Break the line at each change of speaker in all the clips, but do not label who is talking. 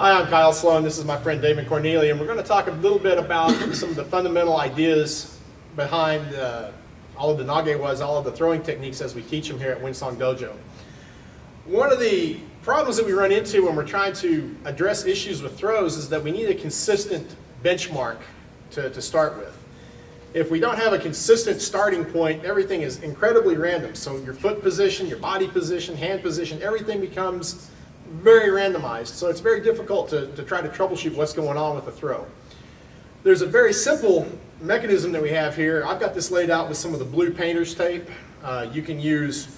Hi, I'm Kyle Sloan. This is my friend Damon Cornelia, and we're going to talk a little bit about some of the fundamental ideas behind all of the nage waza, all of the throwing techniques as we teach them here at Windsong Dojo. One of the problems that we run into when we're trying to address issues with throws is that we need a consistent benchmark to start with. If we don't have a consistent starting point, everything is incredibly random. So your foot position, your body position, hand position, everything becomes very randomized. So it's very difficult to try to troubleshoot what's going on with a throw. There's a very simple mechanism that we have here. I've got this laid out with some of the blue painter's tape. You can use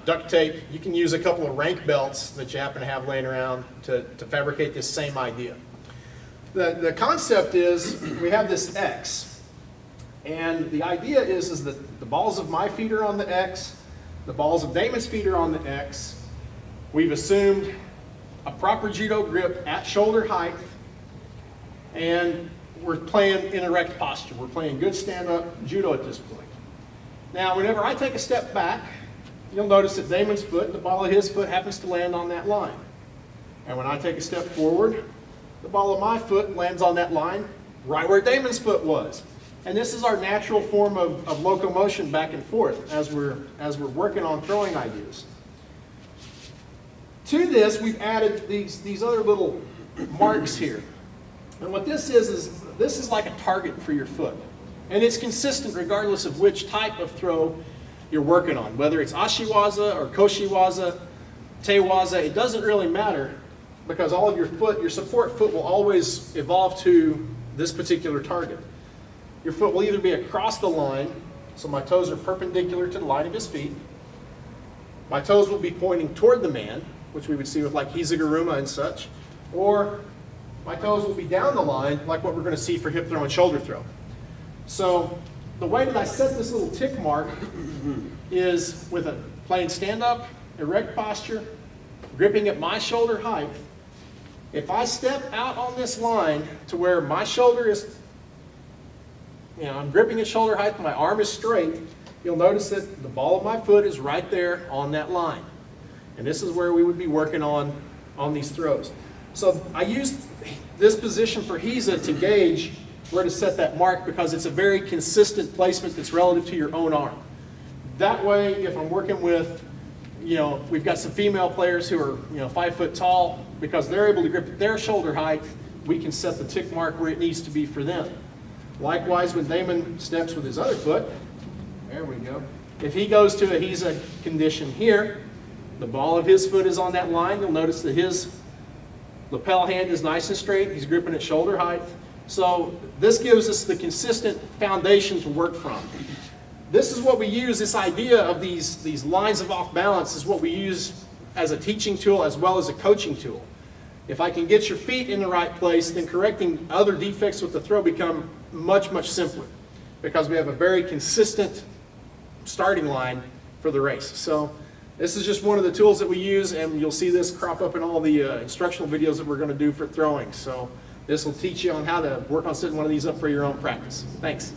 duct tape. You can use a couple of rank belts that you happen to have laying around to fabricate this same idea. The concept is we have this X. And the idea is that the balls of my feet are on the X, the balls of Damon's feet are on the X. We've assumed a proper judo grip at shoulder height, and we're playing in erect posture. We're playing good stand-up judo at this point. Now, whenever I take a step back, you'll notice that Damon's foot, the ball of his foot, happens to land on that line. And when I take a step forward, the ball of my foot lands on that line right where Damon's foot was. And this is our natural form of locomotion back and forth as we're working on throwing ideas. To this, we've added these other little marks here. And what this is this is like a target for your foot. And it's consistent regardless of which type of throw you're working on. Whether it's ashi waza or koshi waza, te waza, it doesn't really matter because all of your support foot will always evolve to this particular target. Your foot will either be across the line, so my toes are perpendicular to the line of his feet. My toes will be pointing toward the man, which we would see with like hizaguruma and such, or my toes will be down the line, like what we're going to see for hip throw and shoulder throw. So the way that I set this little tick mark is with a plain stand-up, erect posture, gripping at my shoulder height. If I step out on this line to where my shoulder is, I'm gripping at shoulder height, my arm is straight, you'll notice that the ball of my foot is right there on that line. And this is where we would be working on these throws. So I use this position for Hiza to gauge where to set that mark because it's a very consistent placement that's relative to your own arm. That way, if I'm working with, we've got some female players who are 5 foot tall, because they're able to grip at their shoulder height, we can set the tick mark where it needs to be for them. Likewise, when Damon steps with his other foot, there we go. If he goes to a Hiza condition here, the ball of his foot is on that line. You'll notice that his lapel hand is nice and straight. He's gripping at shoulder height. So this gives us the consistent foundation to work from. This is what we use, this idea of these lines of off balance is what we use as a teaching tool as well as a coaching tool. If I can get your feet in the right place, then correcting other defects with the throw become much, much simpler because we have a very consistent starting line for the race. So this is just one of the tools that we use, and you'll see this crop up in all the instructional videos that we're going to do for throwing. So this will teach you on how to work on setting one of these up for your own practice. Thanks.